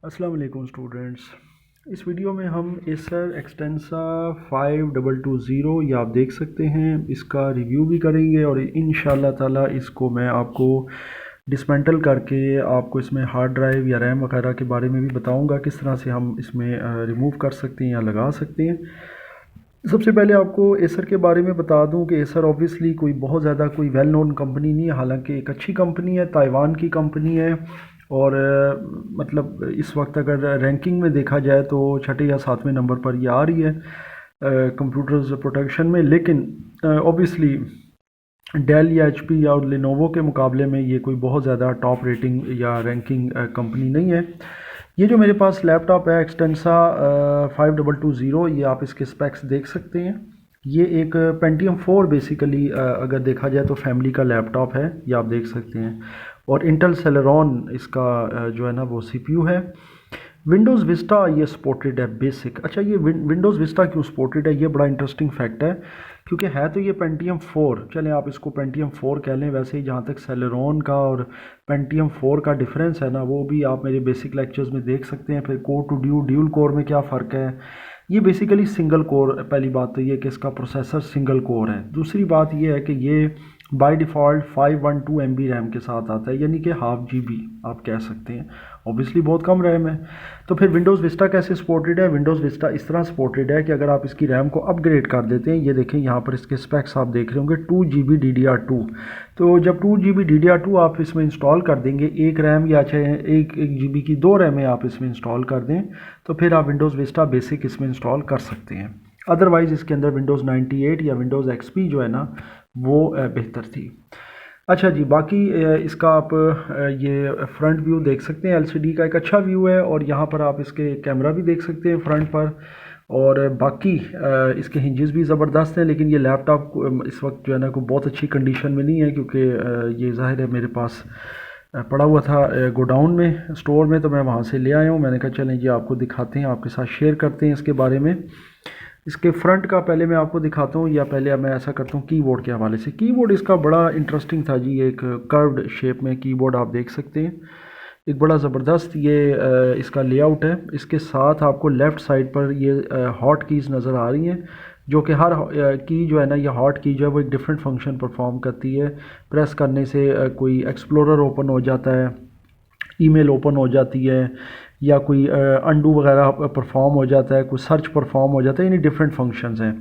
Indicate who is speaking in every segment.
Speaker 1: अस्सलाम वालेकुम स्टूडेंट्स। इस वीडियो में हम एसर एक्सटेंसा 5220 ये आप देख सकते हैं, इसका रिव्यू भी करेंगे और इंशाल्लाह ताला इसको मैं आपको डिसमेंटल करके आपको इसमें हार्ड ड्राइव या रैम वगैरह के बारे में भी बताऊंगा किस तरह से हम इसमें रिमूव कर सकते हैं या लगा सकते हैं। सबसे पहले आपको एसर के बारे में बता दूं कि एसर ऑब्वियसली कोई बहुत ज़्यादा कोई वेल नोन कंपनी नहीं है, हालांकि एक अच्छी कंपनी है, ताइवान की कंपनी है और मतलब इस वक्त अगर रैंकिंग में देखा जाए तो छठे या सातवें नंबर पर ये आ रही है कंप्यूटर्स प्रोटेक्शन में। लेकिन ऑब्वियसली डेल या एचपी या लिनोवो के मुकाबले में ये कोई बहुत ज़्यादा टॉप रेटिंग या रैंकिंग कंपनी नहीं है। ये जो मेरे पास लैपटॉप है एक्सटेंसा 5220, ये आप इसके स्पेक्स देख सकते हैं। ये एक पेंटियम 4 बेसिकली अगर देखा जाए तो फैमिली का लैपटॉप है, ये आप देख सकते हैं। और इंटेल सेलेरॉन इसका जो है ना वो सीपीयू है। विंडोज़ विस्टा ये सपोर्टेड है बेसिक। अच्छा, ये विंडोज़ विस्टा क्यों सपोर्टेड है, ये बड़ा इंटरेस्टिंग फैक्ट है क्योंकि है तो ये पेंटियम 4, चलें आप इसको पेंटियम 4 कह लें। वैसे ही जहाँ तक सेलेरॉन का और पेंटियम 4 का डिफरेंस है ना, वो भी आप मेरे बेसिक लेक्चर्स में देख सकते हैं। फिर कोर टू ड्यूल कोर में क्या फ़र्क है, ये बेसिकली सिंगल कोर। पहली बात तो ये कि इसका प्रोसेसर सिंगल कोर है। दूसरी बात ये है कि ये बाय डिफ़ॉल्ट 512 MB रैम के साथ आता है, यानी कि हाफ GB आप कह सकते हैं। ऑब्वियसली बहुत कम रैम है। तो फिर विंडोज़ विस्टा कैसे सपोर्टेड है? विंडोज़ विस्टा इस तरह सपोर्टेड है कि अगर आप इसकी रैम को अपग्रेड कर देते हैं, ये देखें यहाँ पर इसके स्पेक्स आप देख रहे होंगे 2GB DDR2। तो जब 2GB DDR2 आप इसमें इंस्टॉल कर देंगे, एक रैम या चाहे एक GB की 2 रैमें आप इसमें इंस्टॉल कर दें, तो फिर आप विंडोज़ विस्टा बेसिक इसमें इंस्टॉल कर सकते हैं। अदरवाइज़ इसके अंदर विंडोज़ 98 या विंडोज़ XP जो है ना वो बेहतर थी। अच्छा जी, बाकी इसका आप ये फ्रंट व्यू देख सकते हैं। एलसीडी का एक अच्छा व्यू है और यहाँ पर आप इसके कैमरा भी देख सकते हैं फ्रंट पर। और बाकी इसके हिंजेस भी ज़बरदस्त हैं। लेकिन ये लैपटॉप इस वक्त जो है ना को बहुत अच्छी कंडीशन में नहीं है क्योंकि ये ज़ाहिर है मेरे पास पड़ा हुआ था गोडाउन में, स्टोर में, तो मैं वहाँ से ले आया हूँ। मैंने कहा चलें ये आपको दिखाते हैं, आपके साथ शेयर करते हैं इसके बारे में। इसके फ्रंट का पहले मैं आपको दिखाता हूँ, या पहले मैं ऐसा करता हूँ कीबोर्ड के हवाले से। कीबोर्ड इसका बड़ा इंटरेस्टिंग था जी, एक कर्व्ड शेप में कीबोर्ड आप देख सकते हैं। एक बड़ा ज़बरदस्त ये इसका लेआउट है। इसके साथ आपको लेफ़्ट साइड पर ये हॉट कीज़ नज़र आ रही हैं, जो कि हर की जो है ना, ये हॉट की जो है वो एक डिफरेंट फंक्शन परफॉर्म करती है। प्रेस करने से कोई एक्सप्लोरर ओपन हो जाता है, ईमेल ओपन हो जाती है, या कोई अंडू वगैरह परफॉर्म हो जाता है, कोई सर्च परफॉर्म हो जाता है, यानी डिफरेंट फंक्शंस हैं।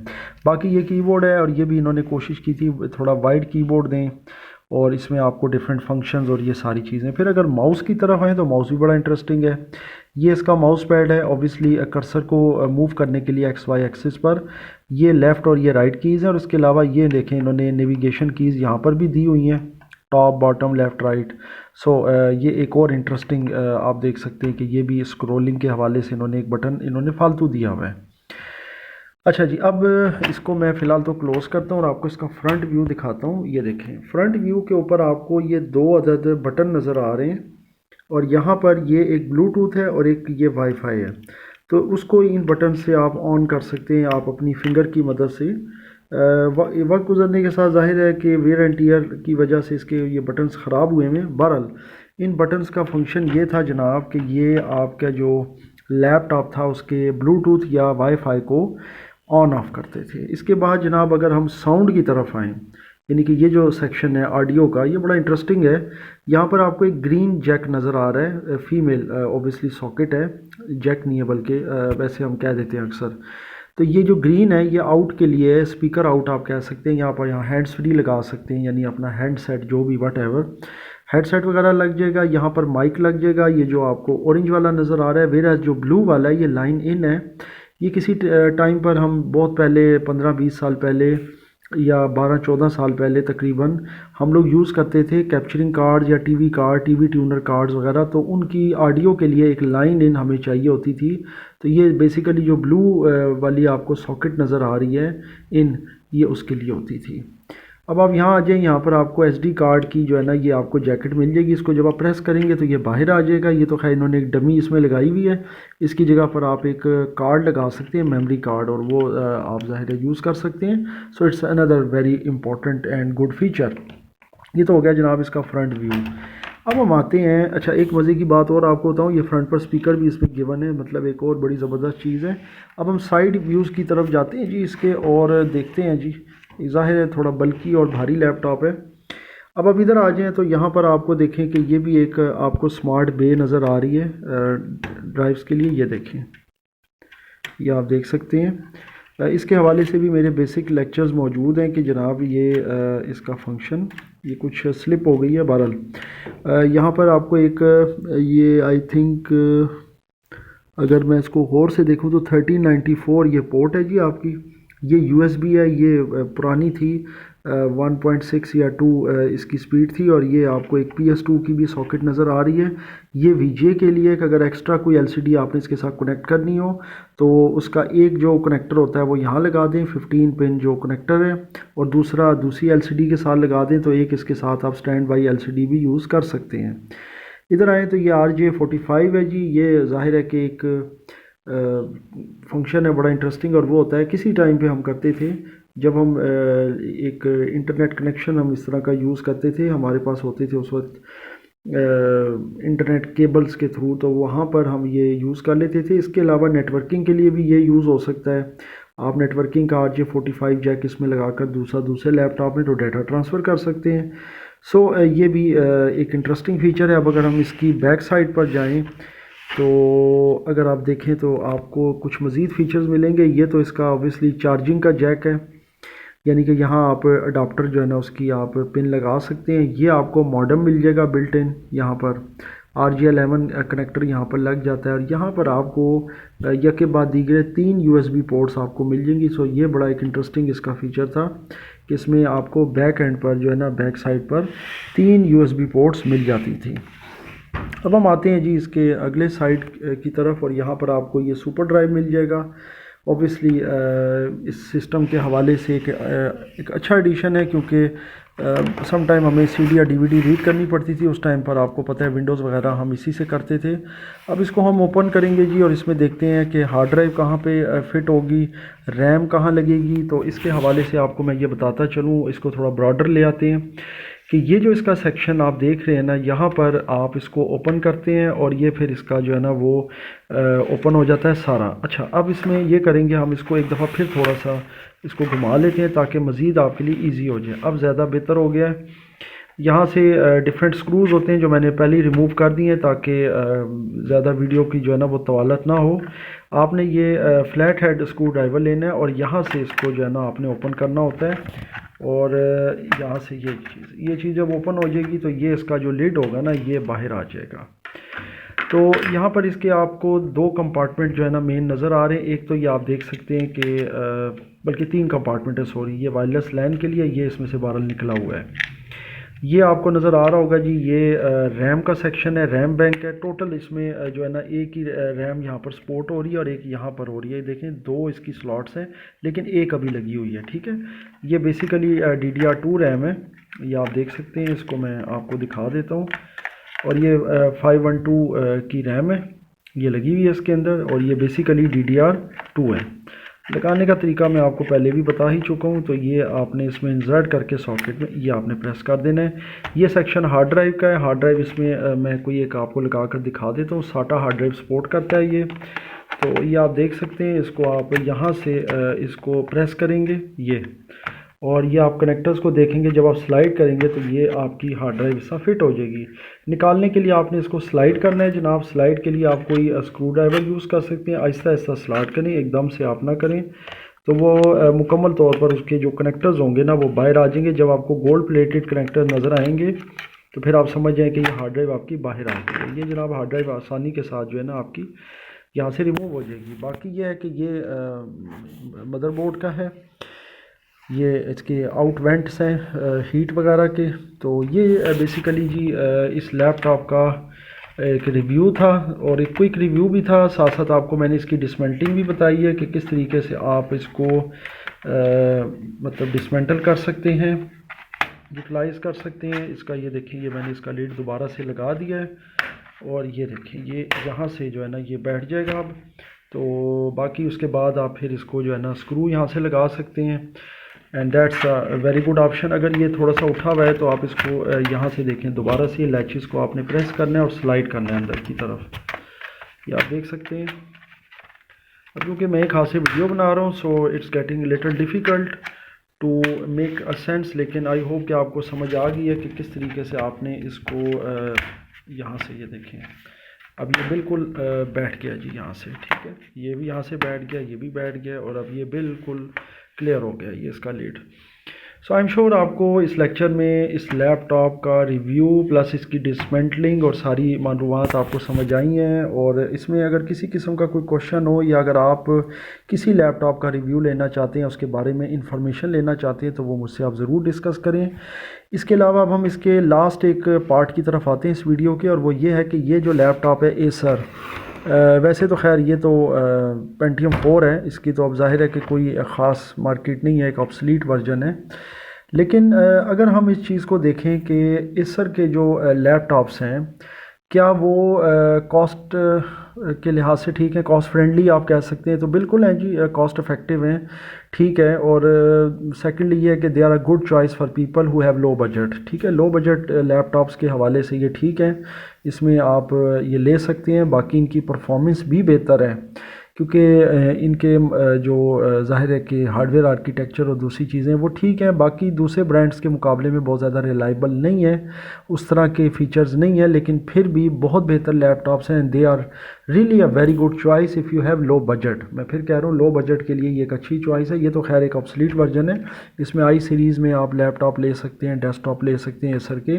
Speaker 1: बाकी ये कीबोर्ड है और ये भी इन्होंने कोशिश की थी थोड़ा वाइड कीबोर्ड दें और इसमें आपको डिफरेंट फंक्शंस और ये सारी चीज़ें। फिर अगर माउस की तरफ आएँ तो माउस भी बड़ा इंटरेस्टिंग है। ये इसका माउस पैड है। ऑब्वियसली कर्सर को मूव करने के लिए XY एक्सिस पर ये लेफ़्ट और ये राइट कीज़ हैं। और इसके अलावा ये देखें इन्होंने नेविगेशन कीज़ यहाँ पर भी दी हुई हैं, टॉप बॉटम लेफ़्ट राइट। सो ये एक और इंटरेस्टिंग आप देख सकते हैं कि ये भी स्क्रॉलिंग के हवाले से इन्होंने एक बटन इन्होंने फालतू दिया हुआ है। अच्छा जी, अब इसको मैं फ़िलहाल तो क्लोज़ करता हूँ और आपको इसका फ्रंट व्यू दिखाता हूँ। ये देखें, फ्रंट व्यू के ऊपर आपको ये 2 अदद बटन नज़र आ रहे हैं और यहाँ पर ये एक ब्लूटूथ है और एक ये वाईफाई है। तो उसको इन बटन से आप ऑन कर सकते हैं, आप अपनी फिंगर की मदद से। वक्त गुजरने के साथ जाहिर है कि वेयर एंड टीयर की वजह से इसके ये बटन्स ख़राब हुए हैं। बहरहाल इन बटन्स का फंक्शन ये था जनाब कि ये आपका जो लैपटॉप था उसके ब्लूटूथ या वाईफाई को ऑन ऑफ करते थे। इसके बाद जनाब अगर हम साउंड की तरफ आएँ, यानी कि ये जो सेक्शन है ऑडियो का, ये बड़ा इंटरेस्टिंग है। यहाँ पर आपको एक ग्रीन जैक नज़र आ रहा है, फीमेल ऑब्वियसली सॉकेट है, जैक नहीं है बल्कि वैसे हम कह देते हैं अक्सर। तो ये जो ग्रीन है ये आउट के लिए है, स्पीकर आउट आप कह सकते हैं। यहाँ पर यहाँ हैंड्स फ्री लगा सकते हैं, यानी अपना हैंडसेट जो भी वट एवर हेडसेट वगैरह लग जाएगा। यहाँ पर माइक लग जाएगा। ये जो आपको ऑरेंज वाला नज़र आ रहा है, वेरा जो ब्लू वाला है ये लाइन इन है। ये किसी टाइम पर हम बहुत पहले 15-20 साल पहले या 12-14 साल पहले तकरीबन हम लोग यूज़ करते थे कैप्चरिंग कार्ड या TV card, TV tuner cards वगैरह। तो उनकी ऑडियो के लिए एक लाइन इन हमें चाहिए होती थी। तो ये बेसिकली जो ब्लू वाली आपको सॉकेट नज़र आ रही है इन, ये उसके लिए होती थी। अब आप यहाँ आ जाए, यहाँ पर आपको SD कार्ड की जो है ना ये आपको जैकेट मिल जाएगी। इसको जब आप प्रेस करेंगे तो ये बाहर आ जाएगा। ये तो खैर इन्होंने एक डमी इसमें लगाई हुई है। इसकी जगह पर आप एक कार्ड लगा सकते हैं, मेमोरी कार्ड, और वो आप ज़ाहिर है यूज़ कर सकते हैं। So it's another very important and good feature. ये तो हो गया जनाब इसका फ्रंट व्यू। अब हम आते हैं, अच्छा एक मज़े की बात और आपको बताऊं, ये फ्रंट पर स्पीकर भी इसमें गिवन है, मतलब एक और बड़ी ज़बरदस्त चीज़ है। अब हम साइड व्यूज़ की तरफ जाते हैं जी इसके और देखते हैं जी। ज़ाहिर है थोड़ा बल्की और भारी लैपटॉप है। अब इधर आ जाएं तो यहाँ पर आपको देखें कि ये भी एक आपको स्मार्ट बे नज़र आ रही है ड्राइव्स के लिए। ये देखें, ये आप देख सकते हैं। इसके हवाले से भी मेरे बेसिक लेक्चर्स मौजूद हैं कि जनाब ये इसका फंक्शन, ये कुछ स्लिप हो गई है बहरहाल। यहाँ पर आपको एक ये आई थिंक अगर मैं इसको गौर से देखूँ तो 1394 ये पोर्ट है जी आपकी। ये यूएसबी है, ये पुरानी थी 1.6 या 2 इसकी स्पीड थी, और ये आपको एक PS2 की भी सॉकेट नज़र आ रही है। ये VGA के लिए कि अगर एक्स्ट्रा कोई LCD आपने इसके साथ कनेक्ट करनी हो तो उसका एक जो कनेक्टर होता है वो यहाँ लगा दें, 15 पिन जो कनेक्टर है, और दूसरा दूसरी LCD के साथ लगा दें, तो एक इसके साथ आप स्टैंड बाई LCD भी यूज़ कर सकते हैं। इधर आए तो ये RJ45 है जी। ये जाहिर है कि एक फंक्शन है बड़ा इंटरेस्टिंग, और वो होता है किसी टाइम पे हम करते थे जब हम एक इंटरनेट कनेक्शन हम इस तरह का यूज़ करते थे, हमारे पास होते थे उस वक्त इंटरनेट केबल्स के थ्रू, तो वहाँ पर हम ये यूज़ कर लेते थे। इसके अलावा नेटवर्किंग के लिए भी ये यूज़ हो सकता है। आप नेटवर्किंग का RJ45 जैक इसमें लगाकर दूसरे लैपटॉप में तो डाटा ट्रांसफ़र कर सकते हैं। सो ये भी एक इंटरेस्टिंग फ़ीचर है। अब अगर हम इसकी बैक साइड पर जाएं तो अगर आप देखें तो आपको कुछ मज़ीद फ़ीचर्स मिलेंगे। ये तो इसका ऑब्वियसली चार्जिंग का जैक है, यानी कि यहाँ आप अडाप्टर जो है ना उसकी आप पिन लगा सकते हैं। ये आपको मॉडेम मिल जाएगा बिल्ट इन, यहाँ पर RJ11 कनेक्टर यहाँ पर लग जाता है, और यहाँ पर आपको यके बाद दीगरे 3 USB पोर्ट्स आपको मिल जाएंगी। सो ये बड़ा एक इंटरेस्टिंग इसका फ़ीचर था कि इसमें आपको बैक एंड पर जो है ना बैक साइड पर 3 USB पोर्ट्स मिल जाती थी। अब हम आते हैं जी इसके अगले साइड की तरफ, और यहाँ पर आपको ये सुपर ड्राइव मिल जाएगा। ऑब्वियसली इस सिस्टम के हवाले से एक अच्छा एडिशन है, क्योंकि सम टाइम हमें CD या DVD रीड करनी पड़ती थी, उस टाइम पर आपको पता है विंडोज़ वगैरह हम इसी से करते थे। अब इसको हम ओपन करेंगे जी, और इसमें देखते हैं कि हार्ड ड्राइव कहाँ पे फिट होगी, रैम कहाँ लगेगी। तो इसके हवाले से आपको मैं ये बताता चलूँ, इसको थोड़ा ब्रॉडर ले आते हैं कि ये जो इसका सेक्शन आप देख रहे हैं ना, यहाँ पर आप इसको ओपन करते हैं और ये फिर इसका जो है ना वो ओपन हो जाता है सारा। अच्छा, अब इसमें ये करेंगे हम, इसको एक दफ़ा फिर थोड़ा सा इसको घुमा लेते हैं ताकि मज़ीद आपके लिए इजी हो जाए। अब ज़्यादा बेहतर हो गया है। यहाँ से डिफरेंट स्क्रूज़ होते हैं जो मैंने पहले ही रिमूव कर दिए हैं ताकि ज़्यादा वीडियो की जो है ना वो तवालत ना हो। आपने ये फ्लैट हेड स्क्रू ड्राइवर लेना है और यहाँ से इसको जो है ना आपने ओपन करना होता है, और यहाँ से ये चीज़ जब ओपन हो जाएगी तो ये इसका जो लिड होगा ना ये बाहर आ जाएगा। तो यहाँ पर इसके आपको 2 कंपार्टमेंट जो है ना मेन नज़र आ रहे हैं। एक तो ये आप देख सकते हैं कि बल्कि 3 कंपार्टमेंट है, सॉरी, ये वायरलेस लैन के लिए, ये इसमें से बाहर निकला हुआ है। ये आपको नज़र आ रहा होगा जी, ये रैम का सेक्शन है, रैम बैंक है। टोटल इसमें जो है ना एक ही रैम यहाँ पर सपोर्ट हो रही है और एक यहाँ पर हो रही है। देखें 2 इसकी स्लॉट्स हैं लेकिन एक अभी लगी हुई है, ठीक है। ये बेसिकली DDR2 रैम है, ये आप देख सकते हैं। इसको मैं आपको दिखा देता हूँ, और ये 512 की रैम है, ये लगी हुई है इसके अंदर, और ये बेसिकली DDR2 है। लगाने का तरीका मैं आपको पहले भी बता ही चुका हूँ। तो ये आपने इसमें इंसर्ट करके सॉकेट में ये आपने प्रेस कर देना है। ये सेक्शन हार्ड ड्राइव का है। हार्ड ड्राइव इसमें मैं कोई एक आपको लगा कर दिखा देता हूँ। SATA हार्ड ड्राइव सपोर्ट करता है ये। तो ये आप देख सकते हैं, इसको आप यहाँ से इसको प्रेस करेंगे ये, और ये आप कनेक्टर्स को देखेंगे, जब आप स्लाइड करेंगे तो ये आपकी हार्ड ड्राइव इसका फिट हो जाएगी। निकालने के लिए आपने इसको स्लाइड करना है जनाब। स्लाइड के लिए आप कोई स्क्रू ड्राइवर यूज़ कर सकते हैं। आहिस्ता आहिस्ता स्लाइड करें, एकदम से आप ना करें, तो वो मुकम्मल तौर पर उसके जो कनेक्टर्स होंगे ना वो बाहर आ जाएंगे। जब आपको गोल्ड प्लेटेड कनेक्टर नज़र आएंगे तो फिर आप समझ जाएँ कि ये हार्ड ड्राइव आपकी बाहर आ गई है। ये जनाब हार्ड ड्राइव आसानी के साथ जो है ना आपकी यहाँ से रिमूव हो जाएगी। बाकी ये है कि ये मदरबोर्ड का है, ये इसके आउट वेंट्स हैं हीट वगैरह के। तो ये बेसिकली जी इस लैपटॉप का एक रिव्यू था और एक क्विक रिव्यू भी था। साथ साथ आपको मैंने इसकी डिसमेंटलिंग भी बताई है कि किस तरीके से आप इसको मतलब डिसमेंटल कर सकते हैं, यूटिलाइज़ कर सकते हैं। इसका ये देखिए, ये मैंने इसका लीड दोबारा से लगा दिया है, और ये देखिए ये यहाँ से जो है ना ये बैठ जाएगा अब। तो बाकी उसके बाद आप फिर इसको जो है ना स्क्रू यहाँ से लगा सकते हैं। And that's a very good option. अगर ये थोड़ा सा उठा हुआ है तो आप इसको यहाँ से देखें, दोबारा से लैचेस को आपने प्रेस करना है और स्लाइड करना है अंदर की तरफ, ये आप देख सकते हैं। अब क्योंकि मैं एक हाथ से वीडियो बना रहा हूँ so it's getting little difficult to make a sense, लेकिन आई होप कि आपको समझ आ गई है कि किस तरीके से आपने इसको यहाँ से, ये देखें अब ये बिल्कुल बैठ गया जी यहाँ से, ठीक है, ये भी यहाँ से बैठ गया, ये भी बैठ गया, और अब ये बिल्कुल क्लियर हो गया ये इसका lead. So I am sure आपको इस लेक्चर में इस लैपटॉप का रिव्यू प्लस इसकी डिसमेंटलिंग और सारी मालूमात आपको समझ आई हैं। और इसमें अगर किसी किस्म का कोई क्वेश्चन हो या अगर आप किसी लैपटॉप का रिव्यू लेना चाहते हैं, उसके बारे में इंफॉर्मेशन लेना चाहते हैं, तो वो मुझसे आप ज़रूर डिस्कस करें। इसके अलावा अब हम इसके लास्ट एक पार्ट की तरफ आते हैं इस वीडियो के, और वो ये है कि ये जो लैपटॉप है एसर, वैसे तो खैर ये तो पेंटियम 4 है, इसकी तो अब ज़ाहिर है कि कोई ख़ास मार्केट नहीं है, एक ऑब्सलीट वर्जन है। लेकिन अगर हम इस चीज़ को देखें कि एसर के जो लैपटॉप्स हैं, क्या वो कॉस्ट के लिहाज से ठीक है, कॉस्ट फ्रेंडली आप कह सकते हैं, तो बिल्कुल हैं जी, कॉस्ट इफ़ेक्टिव हैं, ठीक है। और सेकंडली ये है कि they are a good choice for people who have low budget, ठीक है। लो बजट लैपटॉप्स के हवाले से ये ठीक है, इसमें आप ये ले सकते हैं। बाकी इनकी परफॉर्मेंस भी बेहतर है क्योंकि इनके जो ज़ाहिर है कि हार्डवेयर आर्किटेक्चर और दूसरी चीज़ें वो ठीक हैं, बाकी दूसरे ब्रांड्स के मुकाबले में बहुत ज़्यादा रिलायबल नहीं है, उस तरह के फ़ीचर्स नहीं है, लेकिन फिर भी बहुत बेहतर लैपटॉप्स हैं। They are really a very good choice if you have low budget. मैं फिर कह रहा हूँ लो बजट के लिए ये एक अच्छी चॉइस है। ये तो खैर एक ऑब्सलीट वर्जन है, इसमें आई सीरीज़ में आप लैपटॉप ले सकते हैं, डेस्कटॉप ले सकते हैं एसर के,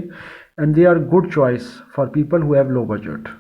Speaker 1: and they are good choice for people who have low budget.